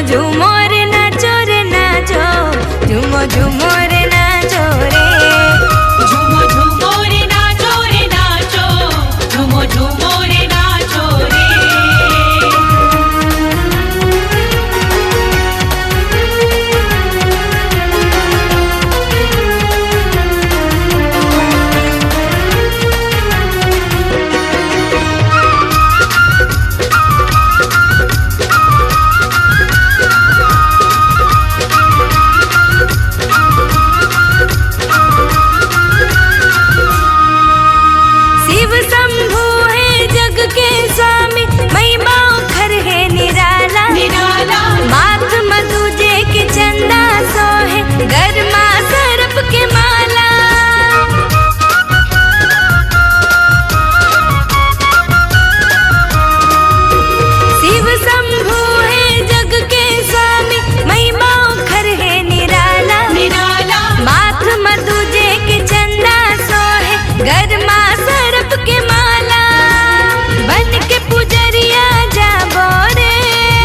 झूमो रे नाचो झूमो झूमो रे नाचो रे। झूमो झूमो रे नाचो झूमो झूमो रे नाचो रे। शिव शंभु है जग के स्वामी, महिमा खर है निराला निराला। माथ मधुजे के चंदा सोहे, गरमा सरप के माला। शिव शंभु है जग के स्वामी, महिमा खर है निराला निराला। माथ मधुजे के चंदा सोहे, गरमा सरप के माला। बन के पुजरिया जाबो रे,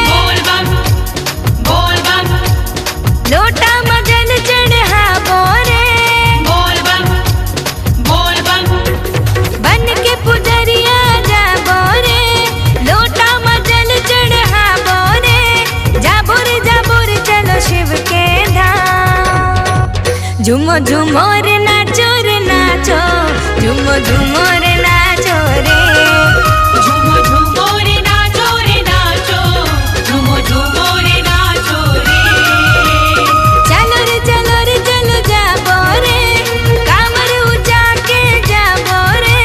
बोल बम बोल बम। लोटा मजल चढ़ाबो रे, बोल बम बोल बम। बन के पुजरिया जाबो रे, लोटा मजल चढ़ाबो रे। जाबो रे चलो शिव के धाम। झूमो झूमो रे नाचो झूमो झूमो रे नाचो रे। झूमो झूमो रे नाचो झूमो झूमो रे नाचो रे। चलो जाबो रे, कामर उठा के जाबो रे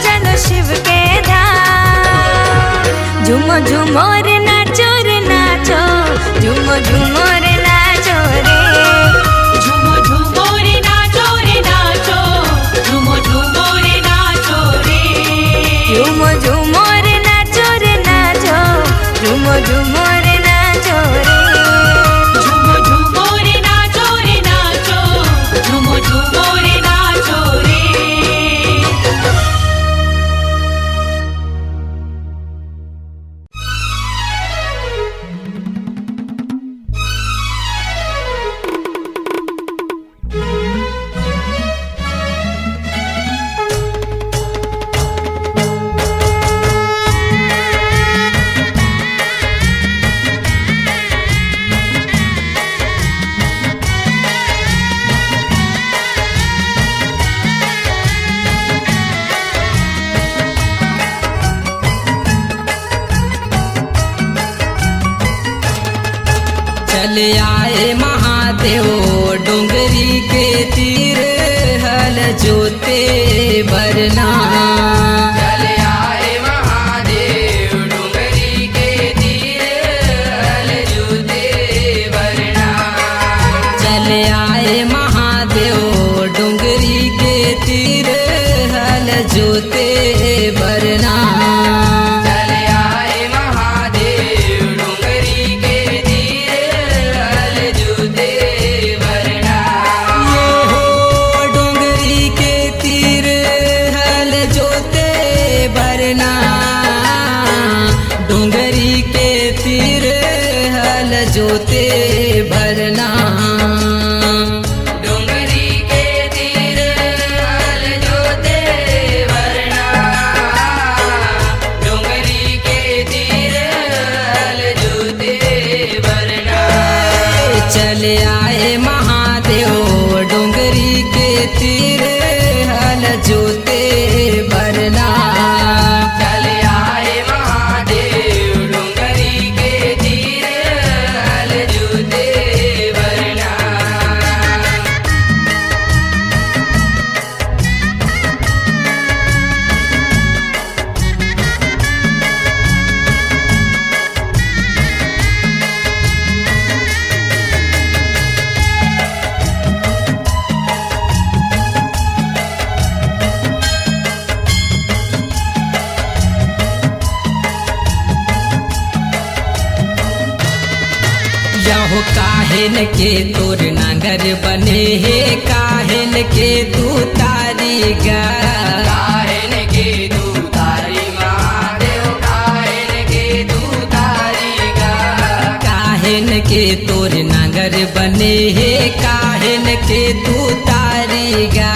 चलो शिव के धाम। झूमो झूमो रे नाचो झूमो झूमो रे नाचो रे। झूमो झूमो रे नाचो झूमो झूमो रे नाचो रे। झूमो झूमो रे नाचो झूमो झूमो रे नाचो रे। झूमो झूमो रे नाचो झूमो झूमो रे नाचो रे। चल आए महादेव डोंगरी के तीर, हल जोते भरना। चल आए महादेव डोंगरी के तीर, हल जोते भरना। चल आए महादेव डोंगरी के तीर, हल जोते भरना। जोते भरना। डोंगरी के तीर हल जोते भरना। डोंगरी के तीर हल जोते भरना। चल आए महादेव डोंगरी के तीर, हल जोते भरना। चल आए महादेव डोंगरी के तीर, हल जोते भरना। यहो काहेन के तोर नागर बने हे, काहेन के तू तारी गा। काहेन के तू तारी महादेव, काहेन के तू तारी गा। के तोर नागर बने हे काहेन के तू तारी गा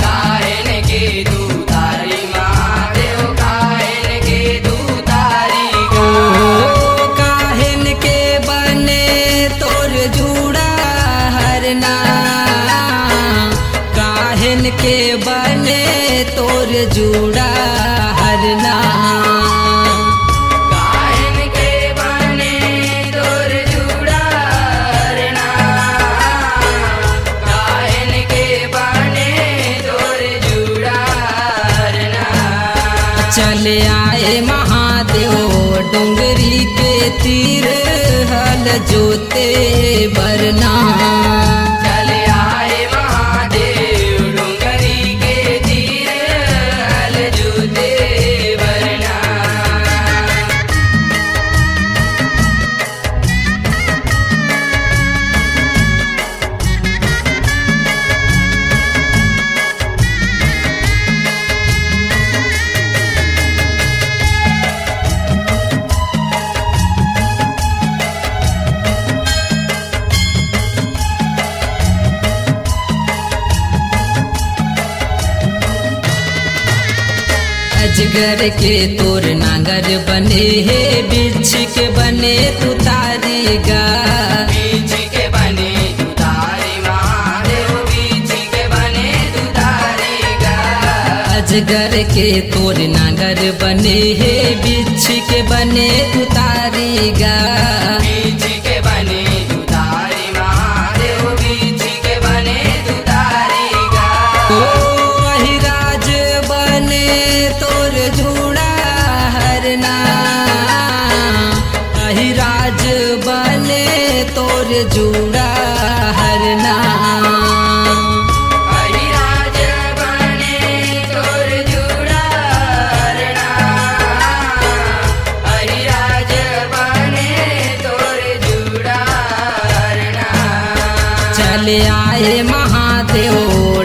काहेन के तू तारी महादेव काहेन के तू तारी गा काहेन के बने तोर जूड़ा हरना काहेन के बने तोर जूड़ा हरना चले आए महादेव डोंगरी के तीर हल जोते बरना चले आए महादेव डोंगरी के तीर हल जोते बरना अजगर के तोर नागर बने हे बिछ के बने तू तारी गा बिछ के बने तू तारी महादेव बिछ के बने तू तारी गा अजगर के तोर नागर बने हे बिछ के बने तू तारी गा बिछ के बने तू तारी महादेव बिछ के बने तू तारी गा जूड़ा हरना अहिराज बने तोर जूड़ा हरना अहिराज बने तोर जूड़ा हरना अहिराज बने तोर जूड़ा हरना चले आए महादेव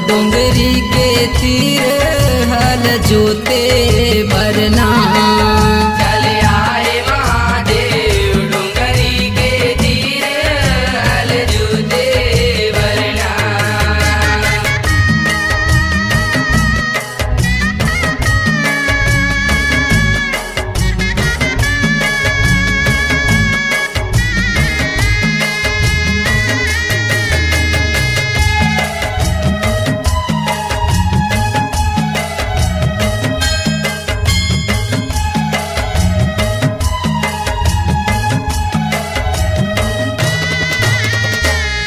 डोंगरी के तीर हल जोते बरना चले आए महादेव डोंगरी के तीर हल जोते बरना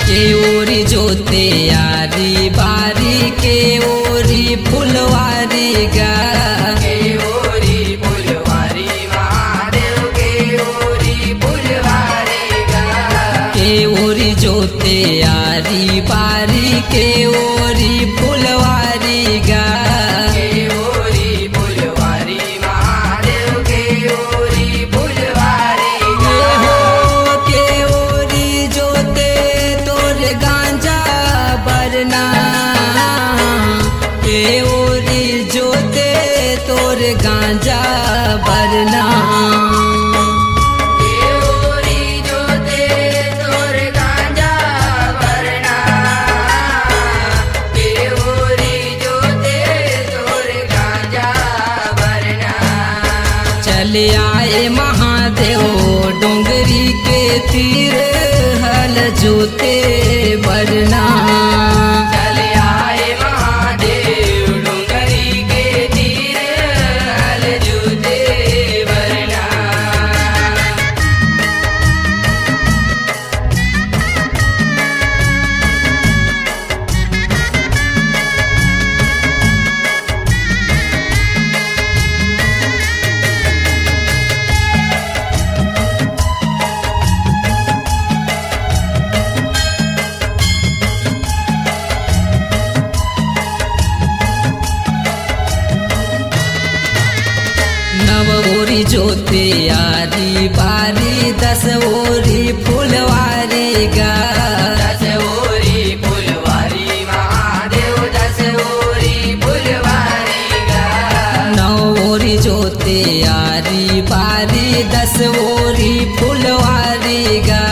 के ओरी जोते यारी बारी के ओरी फुलवारी गा के ओरी फुलवारी महादेव के ओरी फुलवारी गा के ओरी जोते यारी बारी के ओरी फुलवारी गा के ओरी फुलवारी महादेव के ओरी फुलवारी गा हो के ओरी जोते गांजा बरना के ओरी जोते तोर गांजा बरना के ओरी जोते तोर गांजा बरना के ओरी जोते तोर गांजा बरना चले आए महादेव डोंगरी के तीर हल जोते बरना चले आए महादेव डोंगरी के तीर हल जोते बरना ओरी जोते यारी बारी 10 ओरी फुलवारी गा 10 ओरी फुलवारी महादेव 10 ओरी फुलवारी गा 9 ओरी जोते यारी बारी 10 ओरी फुलवारी गा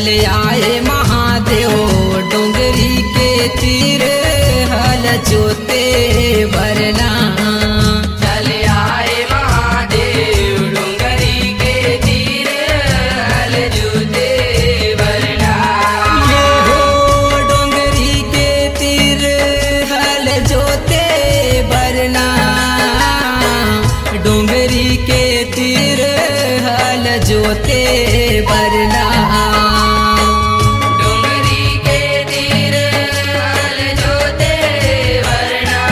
चले आए महादेव डोंगरी के तीर हल जोते भरना। चले आए महादेव डोंगरी के तीर हल जोते भरना। ये हो डोंगरी के तीर हल जोते भरना। डोंगरी के तीर हल जोते भरना। डोंगरी के तीर हल जोते भरना।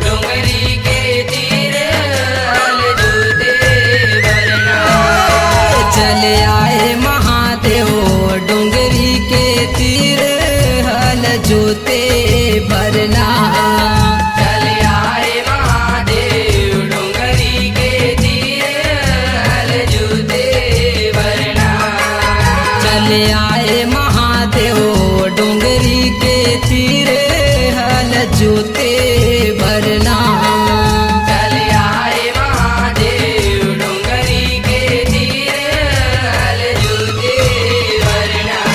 डोंगरी के तीर हल जोते भरना। चले आए महादेव डोंगरी के तीर हल जोते भरना। चले आए महादेव डोंगरी के तीर हल जोते भरना। चले आए महादेव डोंगरी के तीर हल जोते भरना। चले आए महादेव डोंगरी के तीर हल जोते भरना।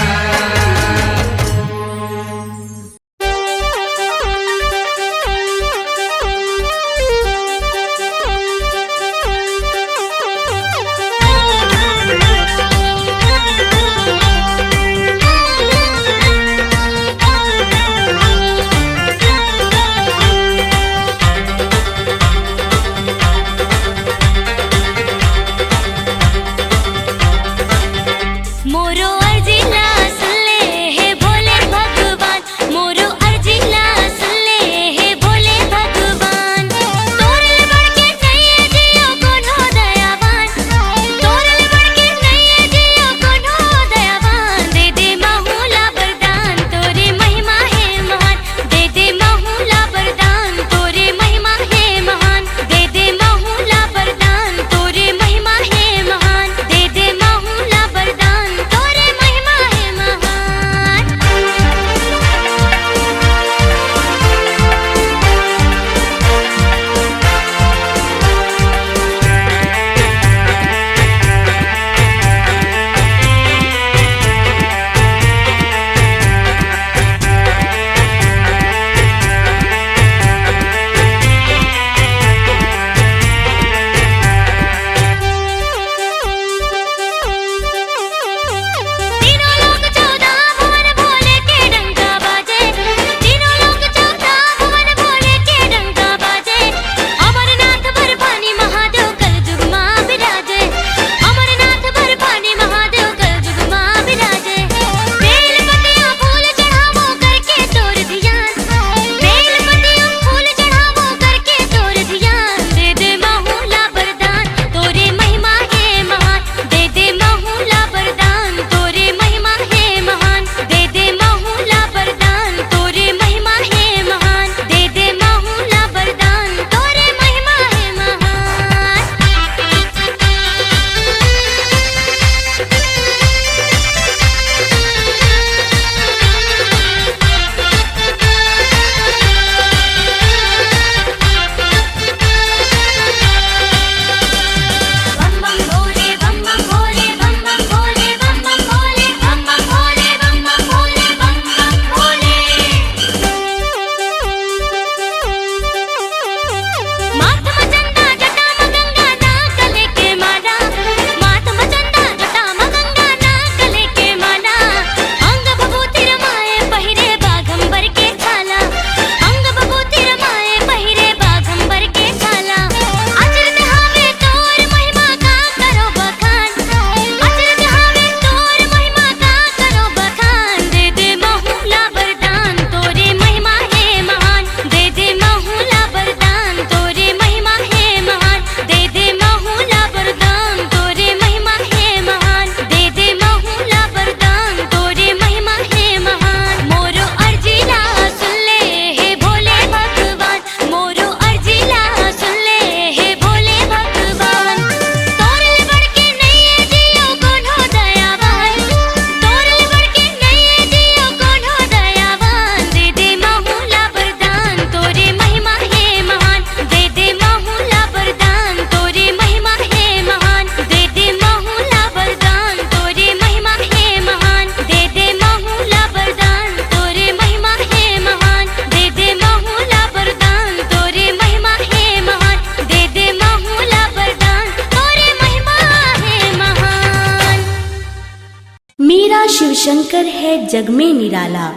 शंकर है जग में निराला,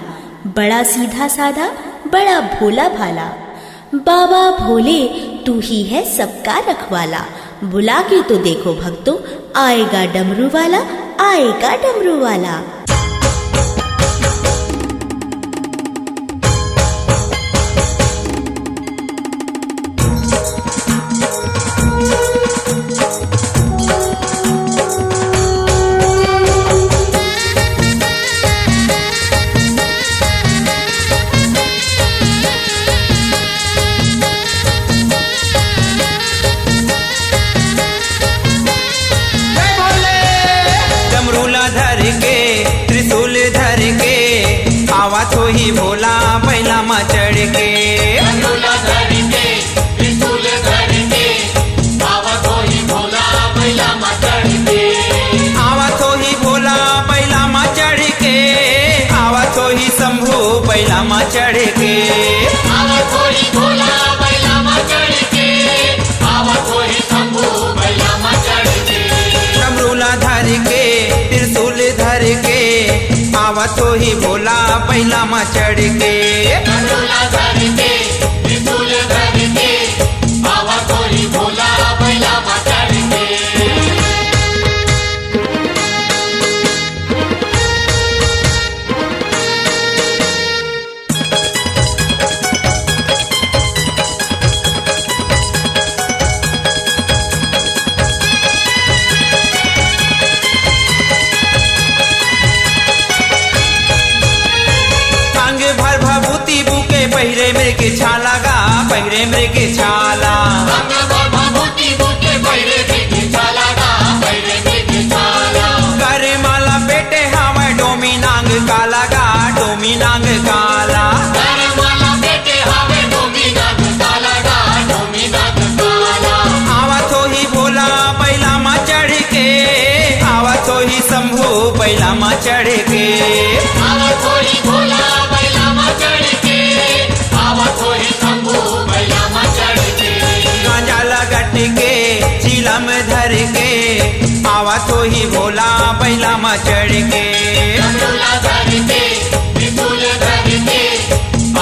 बड़ा सीधा साधा, बड़ा भोला भाला। बाबा भोले तू ही है सबका रखवाला, बुला के तो देखो भक्तों, आएगा डमरू वाला, आएगा डमरू वाला। तो ही भोला बैला मा चढ़ के, डमरूला धर के, त्रिशूल धर के, आवा तो ही भोला बैला मा चढ़ के, आवा तो ही भोला बैला मा चढ़ के, आवा तो ही शंभू बैला मा चढ़ के, आवा तो ही भोला बैला मा चढ़ के, आवा तो ही शंभू बैला मा चढ़ के, डमरूला धर के, त्रिशूल धर के, आवा तो ही भोला बैला मा चढ़ के, डमरूला धर के, त्रिशूल धर के, आवा तो ही भोला बैला मा चढ़ के। पहिरे मृग छाला गा, पहिरे मृग छाला, करे माला बेटे हमें डोमी नांग काला गा, डोमी नांग काला, आवा तो ही भोला बैला मा चढ़ के, आवा तो ही शंभू बैला मा चढ़ के, आवा तो ही भोला बैला मा चढ़ के, आवा तो ही शंभू बैला मा चढ़ के, गांजा लगट के चिलम धर के, आवा तो ही भोला बैला मा चढ़ के, डमरूला धर के, त्रिशूल धर के,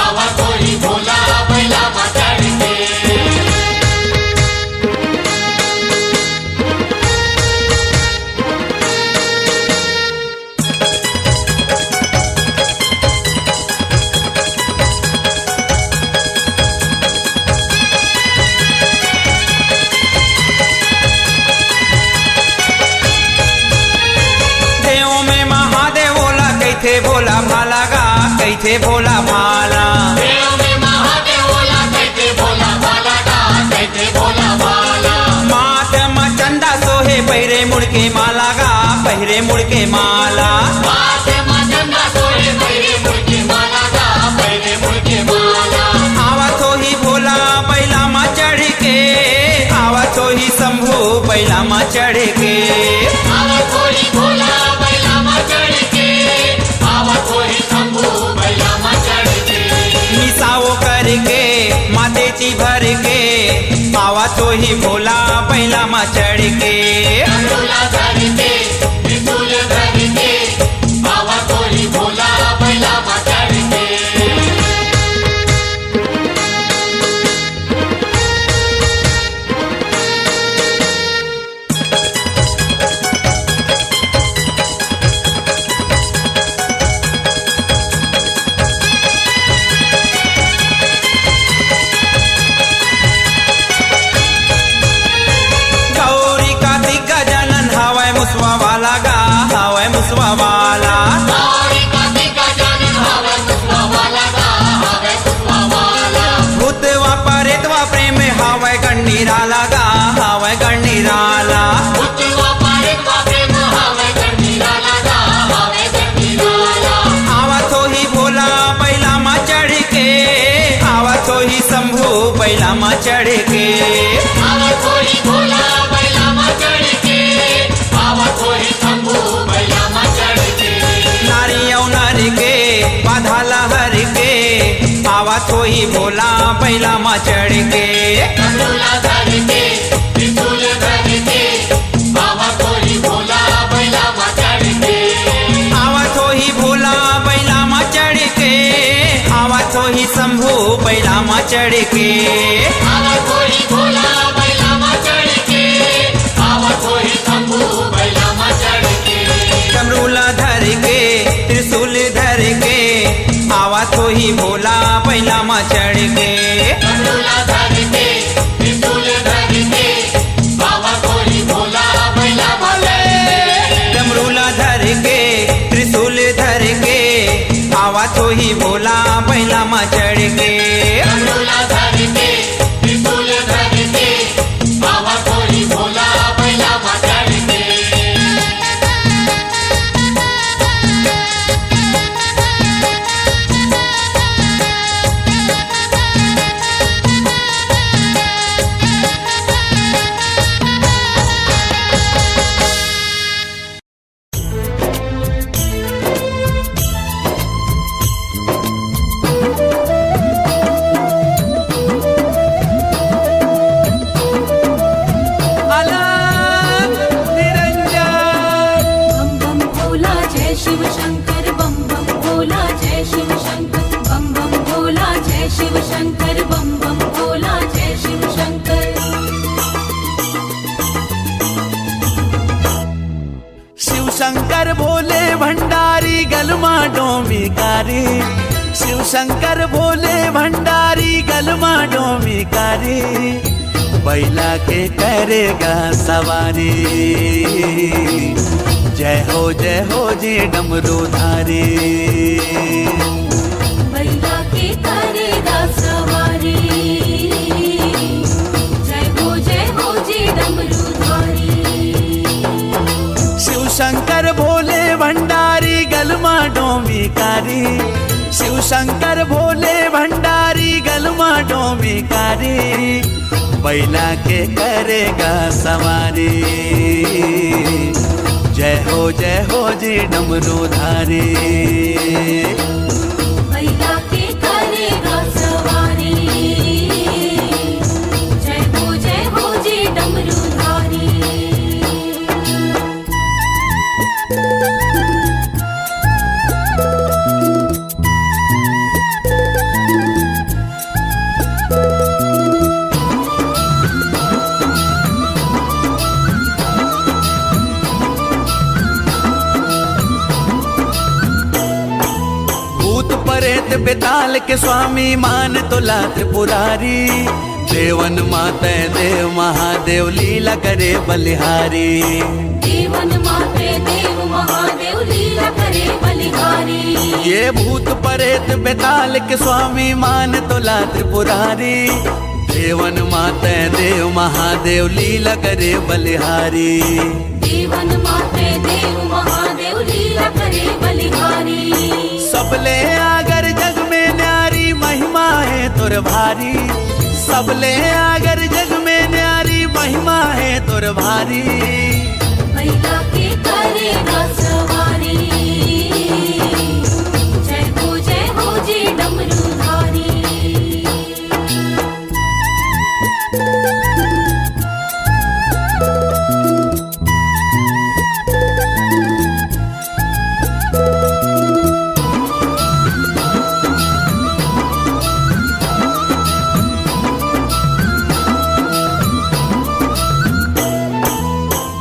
आवा तो ही भोला बैला मा चढ़ के। कैथे भोला भाला गा, कैथे भोला भाला, देव में महादेव भोला, कैथे भोला भाला गा, कैथे भोला भाला, मात मा चंदा सोहे पहिरे मुड़ के माला गा, पहिरे मुड़ के माला, मात मा चंदा सोहे पहिरे मुड़ के माला गा, पहिरे मुड़ के माला, आवा तो ही भोला बैला मा चढ़ के, आवा तो ही शंभू बैला मा चढ़ के, आवा तो ही भोला बैला मा चढ़ के, आवा तो ही शंभू बैला मा चढ़ के, निसाओ करके मातेची भर के, आवा तो ही भोला बैला मा चढ़ के, डमरूला धर के, त्रिशूल धर के, आवा तो ही भोला बैला मा चढ़ के। मुसवा वाला गा, हवै मुसवा वाला, गौरी काती का जानन हवै मुसवा वाला गा, हवै मुसवा वाला, भूतवा परेतवा प्रेम हवै गणनीराला गा, हवै गणनीराला, भूतवा परेतवा प्रेम हवै गणनीराला गा, हवै गणनीराला, आवा तो ही भोला बैला मा चढ़ के, आवा तो ही शंभू बैला मा चढ़ के, आवा तो ही भोला बैला मा चढ़ के, आवा तो ही शंभू बैला मा चढ़ के, नारियों नर के बाधा लहर के, आवा तो ही भोला बैला मा चढ़ के, डमरूला धर के, त्रिशूल धर के, आवा तो ही भोला बैला मा चढ़ के, आवा तो ही चढ़ के आवा कोई भोला बैलामा चढ़ के आवा कोई शंभू बैलामा चढ़ के डमरूला धर के त्रिशूल धर के आवा तो ही भोला बैलामा चढ़ के डमरूला धर के त्रिशूल धर के आवा कोई भोला बैलामा डमरूला धर के त्रिशूल धर के आवा तो ही भोला बैलामा चढ़ के डमरूला धर के त्रिशूल धर के आवा कोई भोला बैलामा चढ़ के बम बम भोला जय शिव शंकर बम बम भोला जय शिव शंकर बम बम भोला जय शिव शंकर बम बम भोला जय शिव शंकर शिव शंकर भोले भंडारी गलमा डोमिकारी शिव शंकर भोले भंडारी गलमा डोमिकारी बैला के करेगा सवारी जय हो जी डमरूधारी बैला के करेगा सवारी जय हो जी डमरूधारी शिव शंकर भोले भंडारी गलमा डोमिकारी शिव शंकर भोले भंडारी गलमा डोमिकारी बैला के करेगा सवारी जय हो जी डमरूधारी बैला के करेगा सवारी जय हो जी डमरूधारी भूत प्रेत बेताल के स्वामी मान तोला त्रिपुरारी देवन माते देव महादेव लीला करे बलिहारी देवन माते देव महादेव लीला करे बलिहारी ये भूत प्रेत बेताल के स्वामी मान तोला त्रिपुरारी देवन माते देव महादेव लीला करे बलिहारी देवन माते देव महादेव लीला करे बलिहारी सबले आगर जग में न्यारी महिमा है तुर भारी सबले आगर जग में न्यारी महिमा है तुर भारी बैला के करेगा सवारी जय हो जी डमरूधारी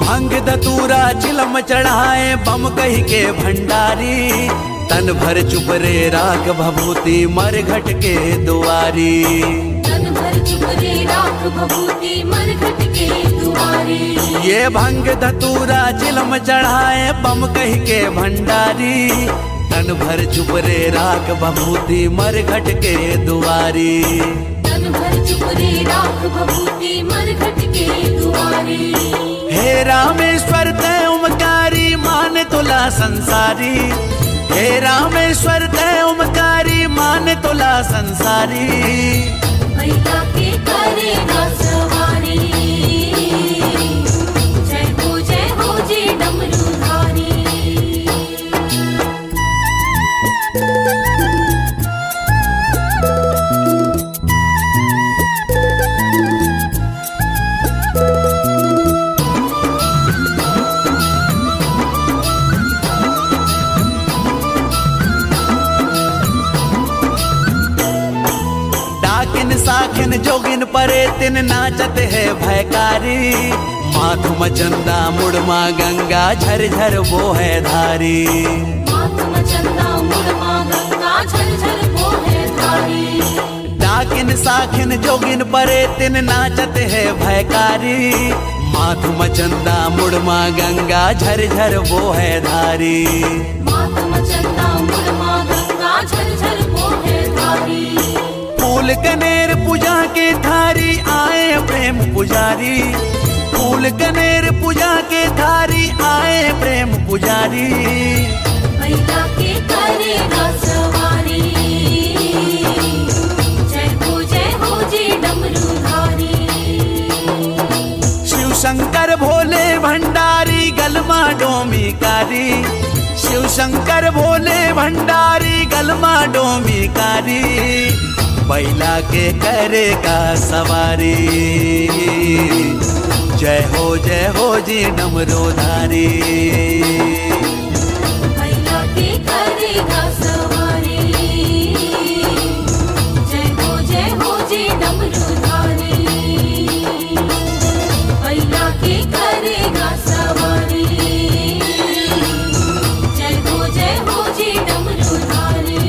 भंग धतूरा चिलम चढ़ाए बम कही के भंडारी तन भर चुप रे राग भभूति मर घट के दुआरी तन भर चुप रे राख भभूति मरघट के दुआरी ये भंग धतूरा चिलम चढ़ाए बम कही के भंडारी तन भर चुप रे राग भभूति मर घट के दुआरी तन भर चुप रे राख भभूति मरघट के दुआरी हे रामेश्वर तय ओमकारी मान तोला संसारी हे रामेश्वर तय ओमकारी मान तोला संसारी बैला के करेगा सवारी जय हो जी डमरूधारी साखिन जोगिन परे तिन नाचत है भयकारी। माधुम चंदा मुड़मा गंगा झरझर वो है धारी। मातम चंदा मुड़मा गंगा झरझर वो है धारी। डाकिन साखिन जोगिन परे तिन नाचत है भयकारी। माधुम चंदा मुड़मा गंगा झरझर वो है धारी। मातम चंदा मुड़मा गंगा झरझर वो है धारी। फूल कनेर पूजा के थारी आए प्रेम पुजारी। फूल कनेर पूजा के थारी आए प्रेम पुजारी। बैला के करेगा सवारी। जय हो जी डमरूधारी। शिव शंकर भोले भंडारी गलमा डोमिकारी। शिव शंकर भोले भंडारी गलमा डोमिकारी। बैला के करेगा सवारी। जय हो जी डमरूधारी। बैला के करेगा सवारी। जय हो जी डमरूधारी। बैला के करेगा सवारी। जय हो जी डमरूधारी।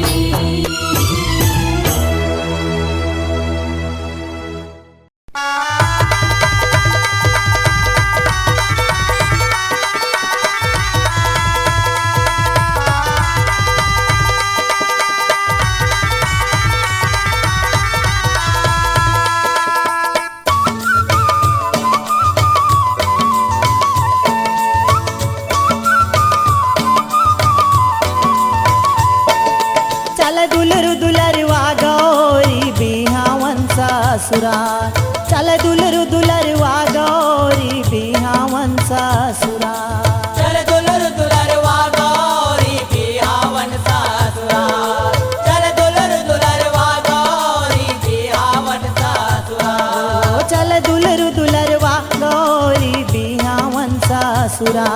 सासुरा चल दुलरवा गौरी बिहावन सासुरा। चल दुलरवा गौरी बिहावन सासुरा। चल दुलरवा गौरी बिहावन सासुरा। चल दुलरवा गौरी बिहावन सासुरा।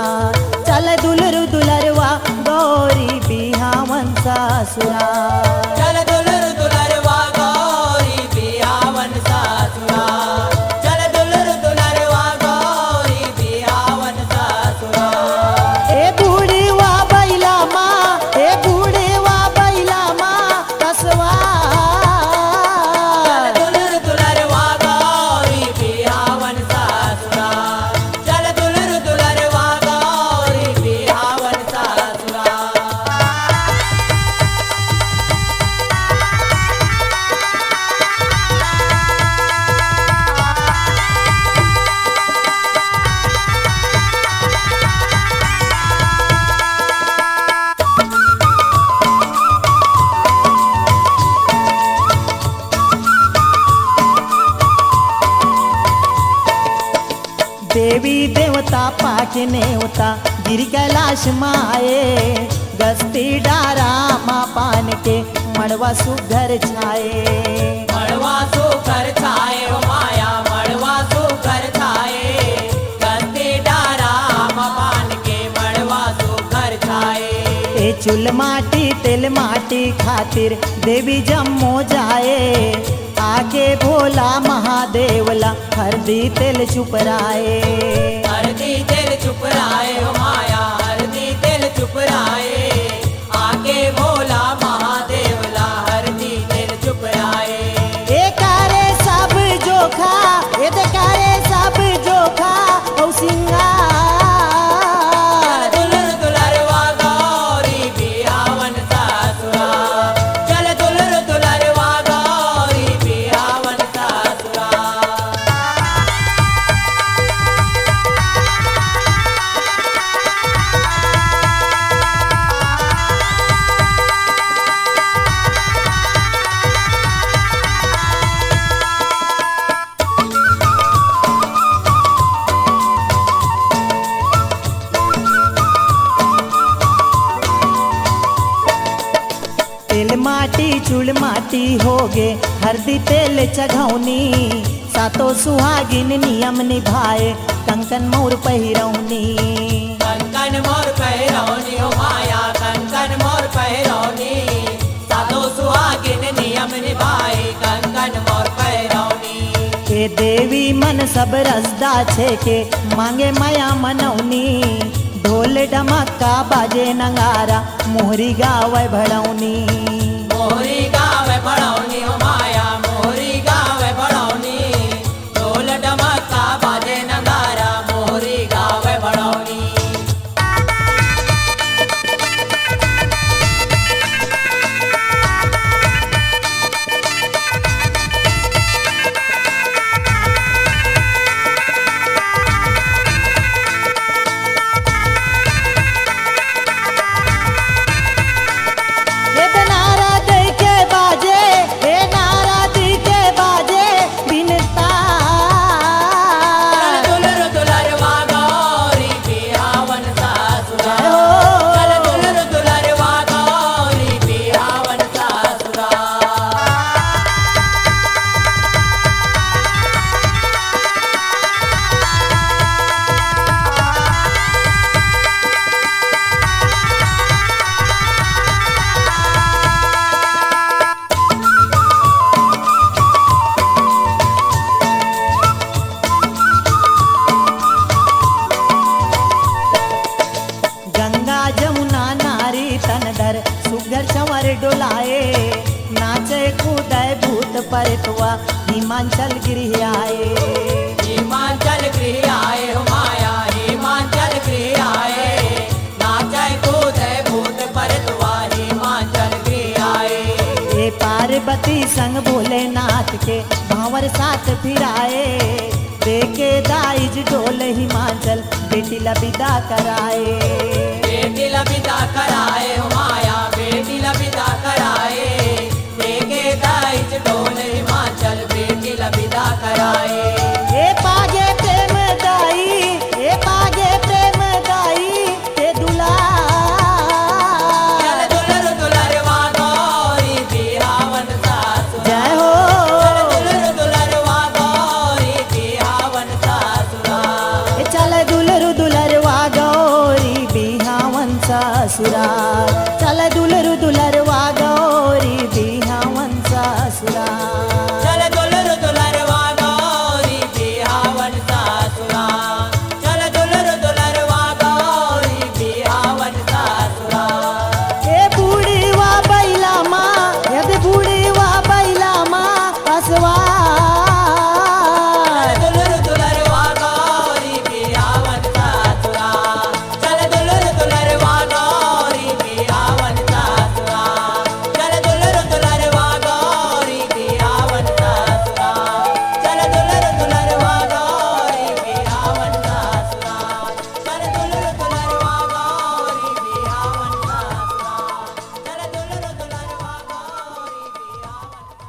चल दुलरवा गौरी बिहावन सासुरा। चल दुलरवा गौरी बिहावन सासुरा। चल दुलरवा गौरी बिहावन सासुरा। ए बूढ़ीवा बैला माँ, ए बूढ़ीवा बैला माँ कसवा। चल दुलरवा गौरी बिहावन सासुरा। चल दुलरवा गौरी बिहावन सासुरा। देवी देवता पाके नेवता गिर कैलाश माए। गस्ती डारा माँ पान के मड़वा सुघर छाए। मड़वा सुकर छाए हो माया मड़वा सुकर छाए। गंदे डारा मपान के मड़वा सुकर छाए। ए चुल माटी तेल माटी खातिर देवी जम्मो जाए। आके भोला महादेवला हरदी तेल चुपराए। हरदी तेल चुपराए हो माया हरदी तेल चुपराए। आगे भोला महादेवला हरदी तेल चुपराए। ए कारे सब जोखा ए दे कारे सब जोखा औ सिंगार। चल दुलरवा गौरी बिहावन सासुरा। चल दुलरवा गौरी बिहावन सासुरा। तेल माटी चूड़ माटी होगे हरदी तेल चघौनी। सातो सुहागिन नियम निभाए कंकन मोर पहिरौनी। कंकन मोर पहिरौनी हो माया कंकन मोर पहिरौनी। सातो सुहागिन नियम निभाए कंकन मोर पहिरौनी। એ દેવી મન સબ રસદા છે કે માંગે માયા મનૌની ઢોલ ઢમક્કા બાજે નંગારા મોહરી ગાવે ભળૌની मोहरी गावे भड़ौनी हो माया मोहरी गावे भड़ौनी ढोल डमका बाजे नगारा मोहरी गावे भड़ौनी એ નારા દઈ કે બાજે એ નારા દી કે બાજે બિનતા दुलर दुलर वागौरी बिहावन सासुरा हो चल दुलर दुलर वागौरी बिहावन सासुरा गंगा जमुना नारी तन धर सुगर चंवर डोलाए नाचे कूदे भूत परतुआ हिमांचल गिरह आए हिमाचल गृह आए हो माया हिमाचल गृह आए नाचे कूदे भूत परतुआ हिमाचल गृह आए ए पार्वती संग भोलेनाथ के भांवर साथ फिराए देखे दाइज डोल हिमाचल बेटी लबिदा कराए बेटी लबिदा कराए हो माया बेटी लबिदा कराए देखे दाइज ढोल हिमाचल बेटी लबिदा कराए ए पागे प्रेम दाई ए पागे प्रेम दाई ए दुला चल दुलर दुलर वागौरी बिहावन सासुरा जय हो चल दुलर दुलर वागौरी बिहावन सासुरा ए चल दुलरु दुलरवा गौरी बिहावन ससुरा चल दुलरु दुलरवा गौरी बिहावन ससुरा चल दुलर दुलर वागौरी बिहावन सासुरा चल दुलर दुलर वागौरी बिहावन सासुरा ए बूढ़ी वा बैला माँ यद बूढ़ी वा बैला माँ असवा चल दुलर दुलर वागौरी बिहावन सासुरा चल दुलर दुलर वागौरी बिहावन सासुरा चल दुलर दुलर वागौरी बिहावन सासुरा चल दुलर दुलर वागौरी बिहावन सासुरा चल दुलर दुलर वागौरी बिहावन सासुरा चल दुलर दुलर वागौरी बिहावन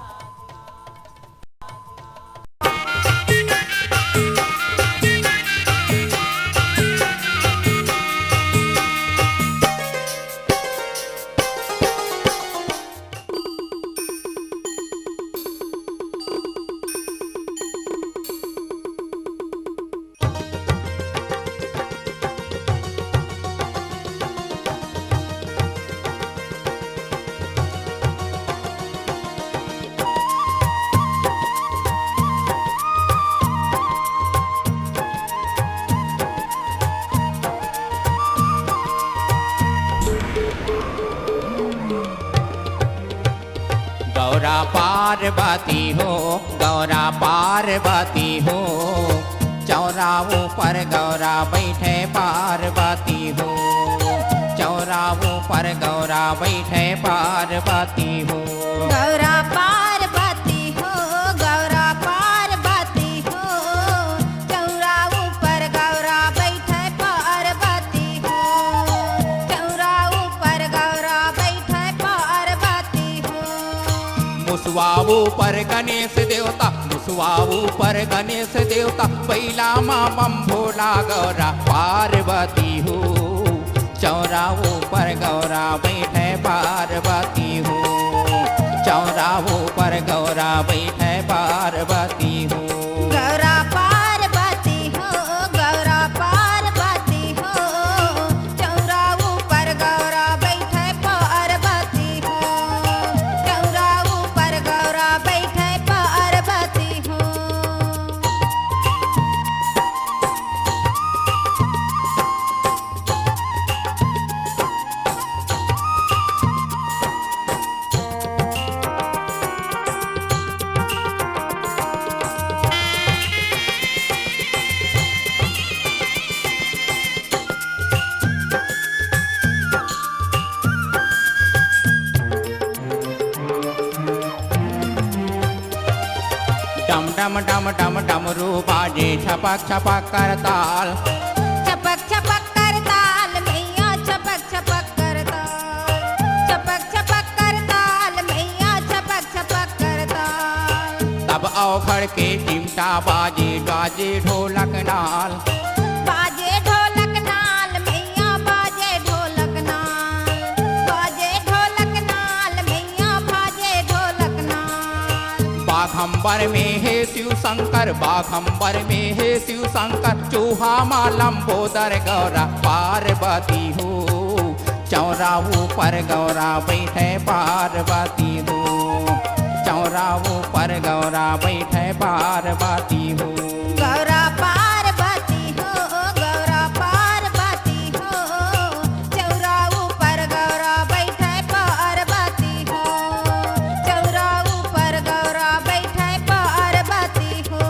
गौरा पार्वती हो गौरा पार्वती हो चौरा ऊपर गौरा बैठे पार्वती हो चौरा ऊपर गौरा बैठे पार्वती हो गौरा पार्वती हो गौरा पार्वती हो चौरा ऊपर गौरा बैठे पार्वती हो चौरा ऊपर गौरा बैठे पार्वती हो मुसवा ऊपर गणेश देवता मुसवा ऊपर गणेश देवता पहिला माँ बम भोला गौरा पार्वती हो चौरा ऊपर गौरा बैठे पार्वती हो चौरा ऊपर गौरा बैठे पार्वती हो गौरा पार्वती हो गौरा पार्वती हो चौरा ऊपर गौरा बैठे पार्वती हो चौरा ऊपर गौरा बैठे पार्वती हो डम डम डम डमरू बाजे छपक छपक करताल। छपक छपक करताल मैया छपक छपक करताल, छपक छपक करताल मैया छपक छपक करताल। तब औखड़ के चिमटा बाजे बाजे ढोलक नाल। बाजे ढोलक नाल मैया बाजे ढोलक नाल, बाजे ढोलक नाल मैया बाजे ढोलक नाल। बाघंबर में है शिव शंकर, बाघंबर में है शिव शंकर, चूहा माँ लंबोदर गौरा पार्वती हो। चौरा ऊपर गौरा बैठे पार्वती हो, चौरा ऊपर गौरा बैठे पार्वती हो। गौरा पार्वती हो, गौरा पार्वती हो, चौरा ऊपर गौरा बैठे पार्वती हो, चौरा ऊपर गौरा बैठे पार्वती हो।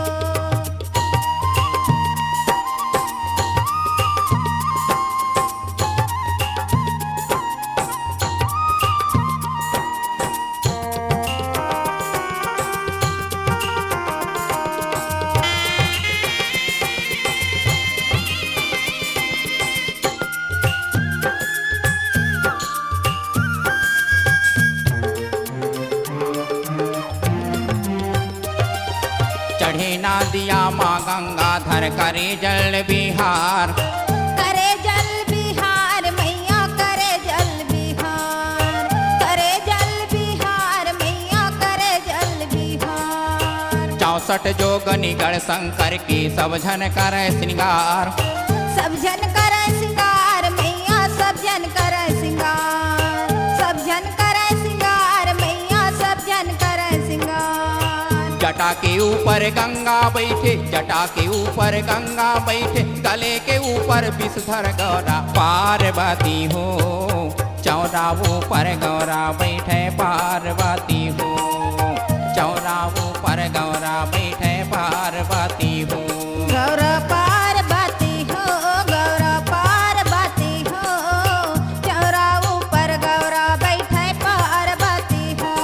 चढ़े ना दिया माँ गंगाधर करे जल बिहार। करे जल बिहार मैया करे जल बिहार, करे जल बिहार मैया करे जल बिहार। 64 जोगनिगढ़ शंकर की सब झन करे श्रृंगार। सब जन करे श्रृंगार मैया सब जन करे श्रृंगार, सब जन करे श्रृंगार मैया सब जन करे श्रृंगार। जटा के ऊपर गंगा बैठे, जटा के ऊपर गंगा बैठे, गले के ऊपर विषधर गौरा पार्वती हो। चौरा ऊपर गौरा बैठे पार्वती हो, चौरा ऊपर गौरा बैठे पार्वती हो। गौरा पार्वती हो, गौरा पार्वती हो, चौरा ऊपर गौरा बैठे पार्वती हो,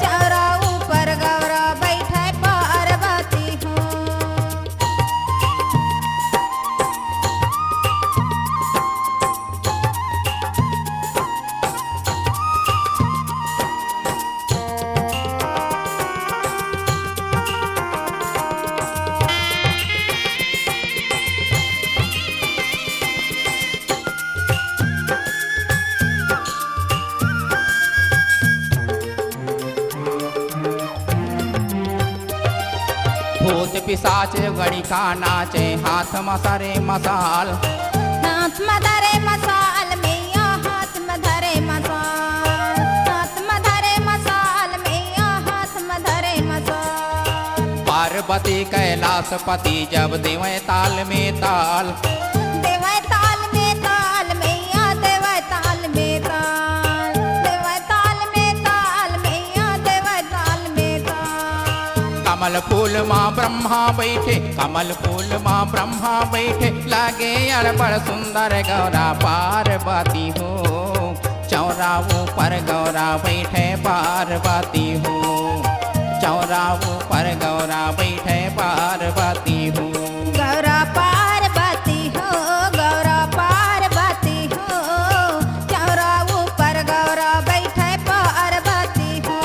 चौरा ऊपर गौरा बैठे पार्वती हो। भूत पिशाच गणिका नाचे हाथ मसरे मसाल। हाथ में धरे मसाल मैया हाथ में धरे मसाल, हाथ में धरे मसाल मैया हाथ में धरे मसाल। पार्वती कैलाशपति जब देवे ताल में ताल। देवै ताल में ताल मैया देवै ताल में ताल, देवै ताल में ताल मैया देवै ताल में ताल। कमल फूल माँ ब्रह्मा बैठे, कमल फूल माँ ब्रह्मा बैठे, लागे अड़बड़ सुंदर गौरा पार्वती हो। चौरा ऊपर गौरा बैठे पार्वती हो, चौरा ऊपर गौरा बैठे पार्वती हो। गौरा पार्वती हो, गौरा पार्वती हो, चौरा ऊपर गौरा बैठे पार्वती हो,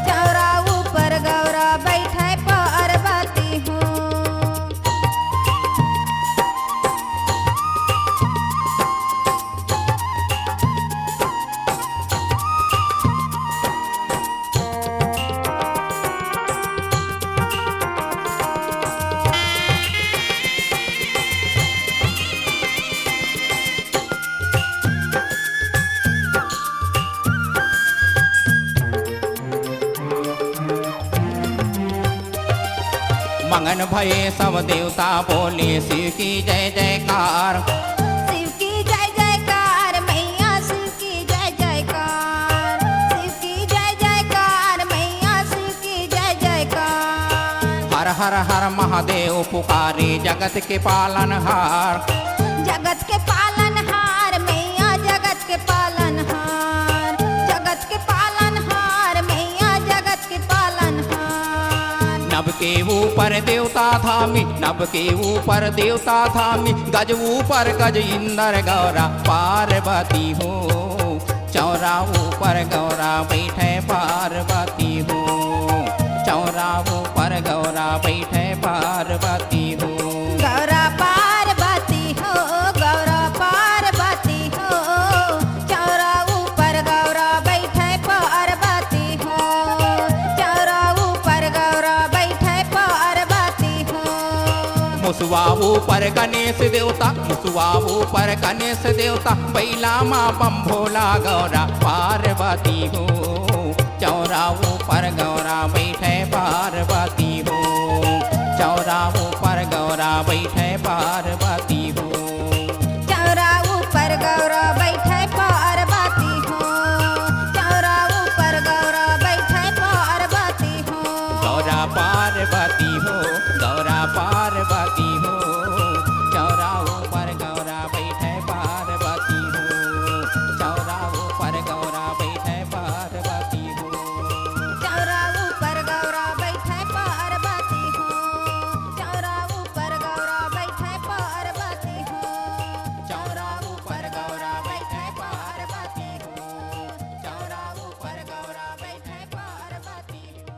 चौरा ऊपर गौरा बैठे पार्वती हो। मंगन भये सब देवता बोले शिव की जय जयकार। शिव की जय जयकार मैया शिव की जय जयकार, शिव की जय जयकार मैया शिव की जय जयकार। हर हर हर महादेव पुकारे जगत के पालनहार। जगत के पालनहार मैया जगत के पालनहार, जगत के पालनहार मैया जगत के पालनहार। नभ के ऊपर देवता धामी, नभ के ऊपर देवता धामी, गज ऊपर गज इंद्र गौरा पार्वती हो। चौरा ऊपर गौरा बैठे पार्वती हो, चौरा ऊपर गौरा बैठे पार्वती हो। गौरा पार्वती हो, गौरा पार्वती हो, चौरा ऊपर गौरा बैठे पार्वती हो, चौरा ऊपर गौरा बैठे पार्वती हो। मुसवा ऊपर गणेश देवता, मुसवा ऊपर गणेश देवता, बैला माँ बम भोला गौरा पार्वती हो। चौरा ऊपर गौरा बैठे पार्वती हो, चौरा ऊपर गौरा बैठे पार्वती हो। चौरा ऊपर गौरा बैठे पार्वती हो, चौरा ऊपर गौरा बैठे पार्वती हो। गौरा पार्वती हो, गौरा पार्वती हो, चौरा ऊपर गौरा बैठे पार्वती हो, चौरा ऊपर गौरा बैठे पार्वती हो। चौरा ऊपर गौरा बैठे पार्वती हो, चौरा ऊपर गौरा बैठे पार्वती हो, चौरा ऊपर गौरा बैठे पार्वती हो, चौरा ऊपर गौरा बैठे पार्वती हो।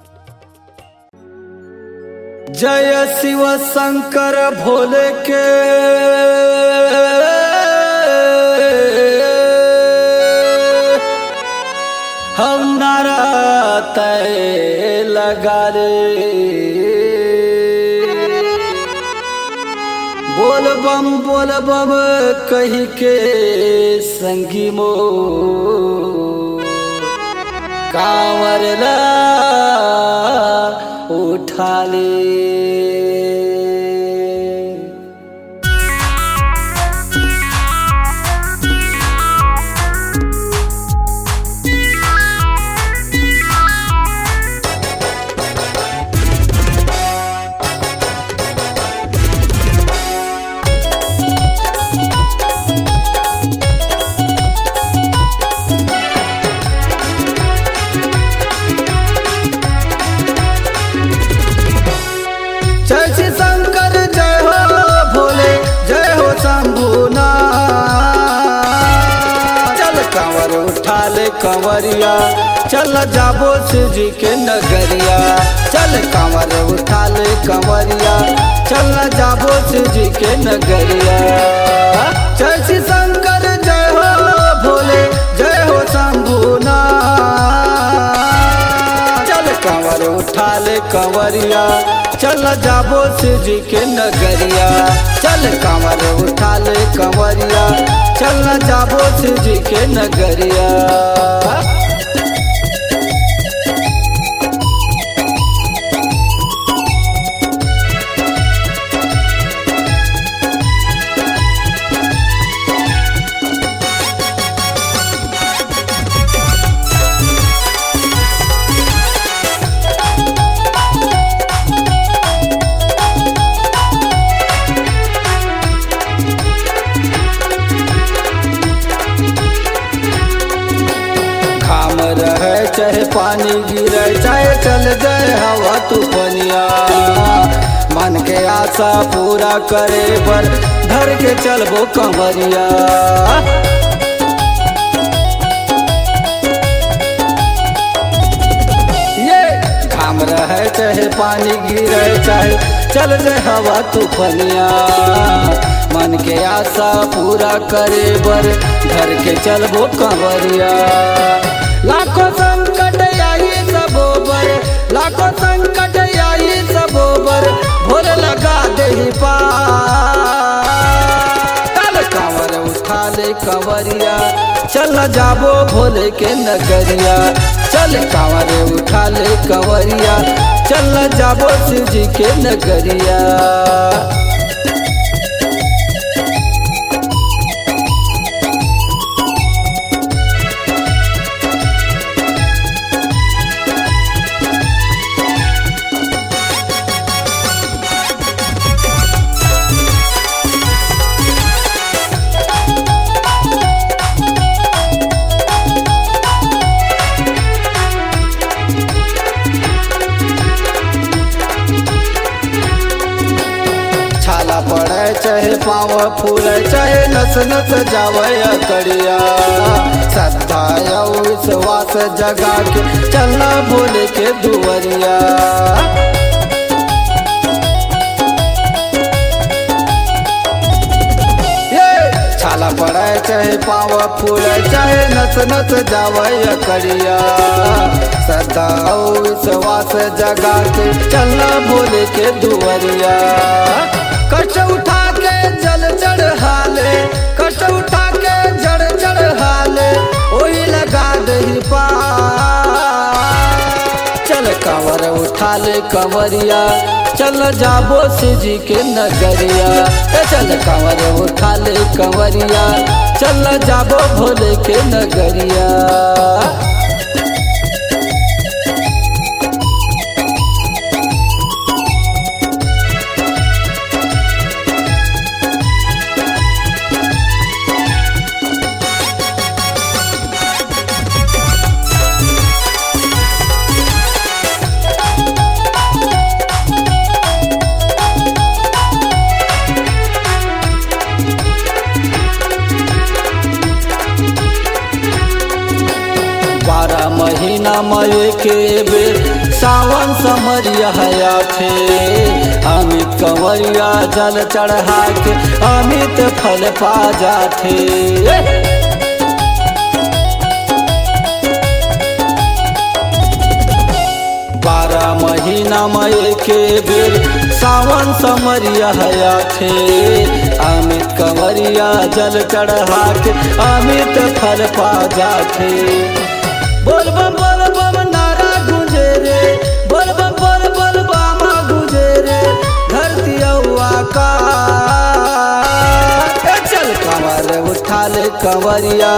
जय शिव शंकर भोले के हम नारा तय लगा रे। बोल बम कही के संगी मो कांवर ला उठा ले। कंवरिया चल जाबो शिवजी के नगरिया, चल कंवर उठा ले कंवरिया, चल जाबो शिवजी के नगरिया। जय श्री शंकर जय हो भोले, जय हो शंभुनाथ। चल कंवर उठा ले कंवरिया, चल जाबो शिवजी के नगरिया, चल कंवर उठा ले कंवरिया, चल जाबो शिवजी के नगरिया। चाहे पानी गिरे चाहे चल जाए हवा तूफानिया, मन के आशा पूरा करे पर धर के चलबो कंवरिया। ये घाम रहे चाहे पानी गिरे चाहे चल जाए हवा तूफानिया, मन के आशा पूरा करे पर धर के चलबो कंवरिया। लाखों संकट आई सबो पर, लाखों संकट आई सबो पर, भोले लगा दे पार। चल कंवर उठा ले कंवरिया, चल जाबो भोले के नगरिया, चल कंवर उठा ले कंवरिया, चल जाबो शिवजी के नगरिया। चाहे पाँव फूले चाहे नस नस जावे अकड़िया श्रद्धा या विश्वास जगा के चलना भोले के दुवरिया छाला पड़े चाहे पाँव फूले चाहे नस नस जावे अकड़िया श्रद्धा विश्वास जगा के चलना भोले के दुवरिया कष्ट उठा के जल चढ़ा ले कष्ट उठा के जड़ चढ़ा ले वही लगा दही चल कंवर उठा ले कंवरिया चल जाबो शिवजी के नगरिया चल कंवर उठा ले कंवरिया चल जाबो भोले के नगरिया महीना मई के बेर सावन समरिया हया थे अमित कंवरिया जल चढ़ा के अमित फल पा जाते 12 महीना मई के बेर सावन समरिया हया थे अमित कंवरिया जल चढ़ा के अमित फल पा जाते बोल बम नारा गूंजे रे बोल बम बामा गूंजे रे धरती का चल कंवर उठा ले कंवरिया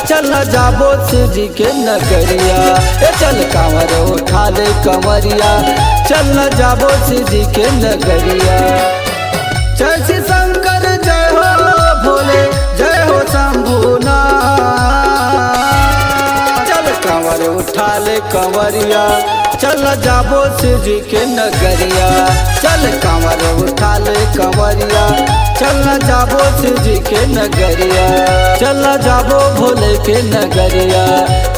चल जाबो शिवजी के नगरिया चल कंवर उठा ले कंवरिया चल जाबो शिवजी के नगरिया जय श्री शंकर जय हो भोले जय हो शंभुना कंवर उठा ले कंवरिया चल जाबो शिवजी के नगरिया चल कंवर उठा ले कंवरिया चल जाबो शिवजी के नगरिया चल जाबो भोले के नगरिया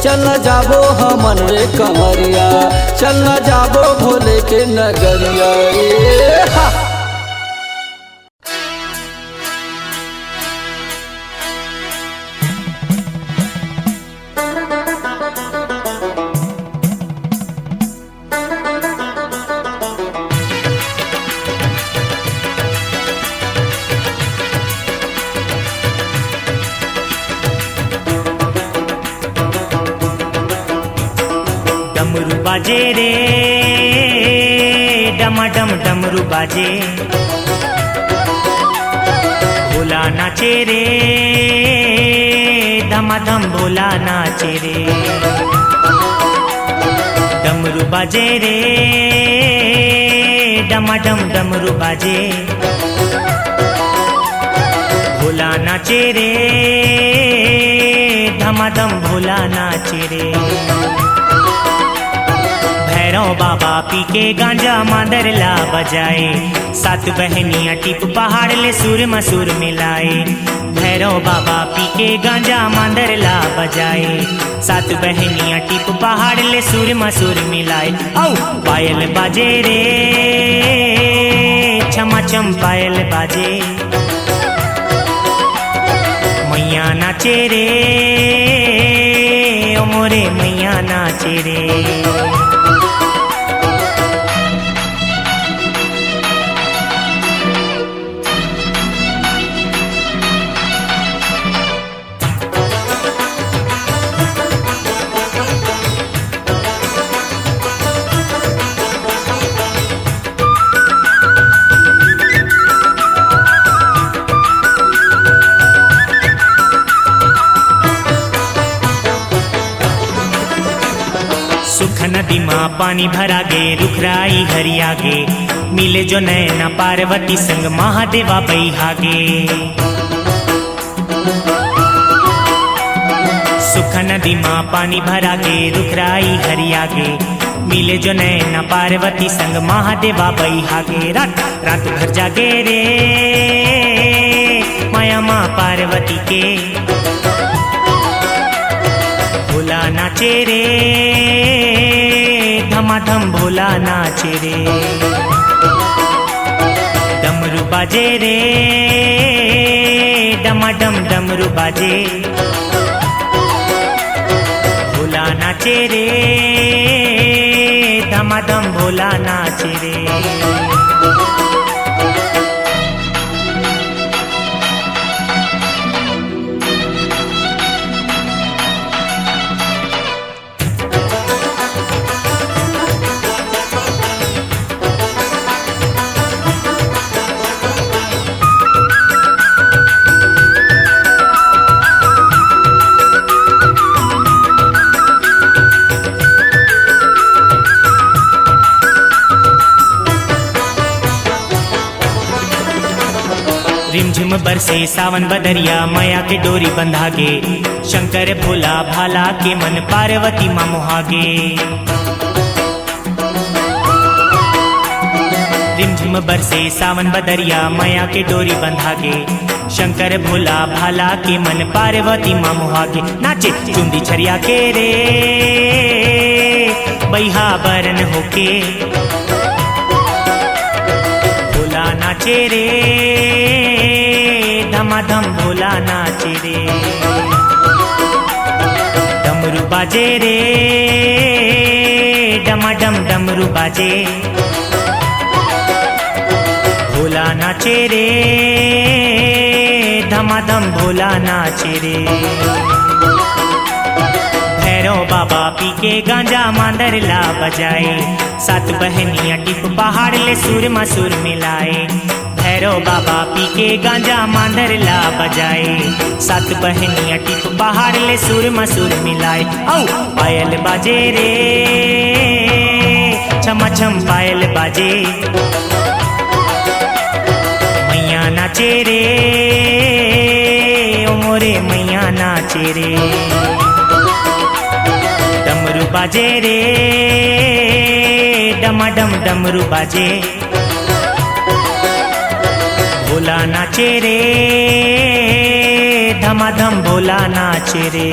चल जाबो हमन रे कंवरिया चल जाबो भोले के नगरिया डमरू बाजे रे डमाडम डमरू बाजे भोला नाचे रे धमाधम भोला नाचे रे डमरू बाजे रे डमाडम डमरू बाजे भोला नाचे रे धमाधम भोला नाचे रे भैरव बाबा पी के गांजा मांदरला बजाए 7 बहनियां टिप पहाड़ ले सुर मसूर मिलाए भैरव बाबा पी के गांजा मांदरला बजाए 7 बहनियां टिप पहाड़ ले सुर मसूर मिलाए औ पायल बाजे रे छमा छम पायल बाजे मैया नाचे रे ओ मोरे मैया नाचे रे नदी माँ पानी भरा गे रुखराई हरिया गे मिले जो नैना पार्वती संग महादेवा बैहागे सुख नदी माँ पानी भरा गे रुखराई हरिया गे मिले जो नैना पार्वती संग महादेवा बैहागे रात रात भर जागे रे पार्वती के भोला नाचे रे धमाधम भोला नाचे रे डमरू बाजे रे डमाडम डमरू बाजे भोला नाचे रे धमाधम भोला नाचे रे रिमझिम बरसे सावन बदरिया मैया के डोरी बंधागे शंकर भोला भाला के मन पार्वती माँ मोहागे रिमझिम बरसे सावन बदरिया मैया के डोरी बंधागे शंकर भोला भाला के मन पार्वती माँ मोहागे नाचे चुंदी छरिया के रे बैहा बरन होके भोला नाचे रे धमाधम भोला नाचे रे डमरू बाजे रे डमाडम डमरू बाजे भोला नाचे रे धमाधम भोला नाचे रे भैरव बाबा पी के गांजा मांदर ला बजाए सात बहनियां टिप पहाड़ ले सुर मसूर मिलाए भैरव बाबा पी के गांजा मांदर ला बजाए सात बहनियां टिप पहाड़ ले सुर मसूर मिलाए औ पायल बाजे रे छमा छम पायल बाजे मैया नाचे रे ओ मोरे मैया नाचे रे डमरू बाजे रे डमाडम डमरू बाजे भोला नाचे रे धमाधम भोला नाचे रे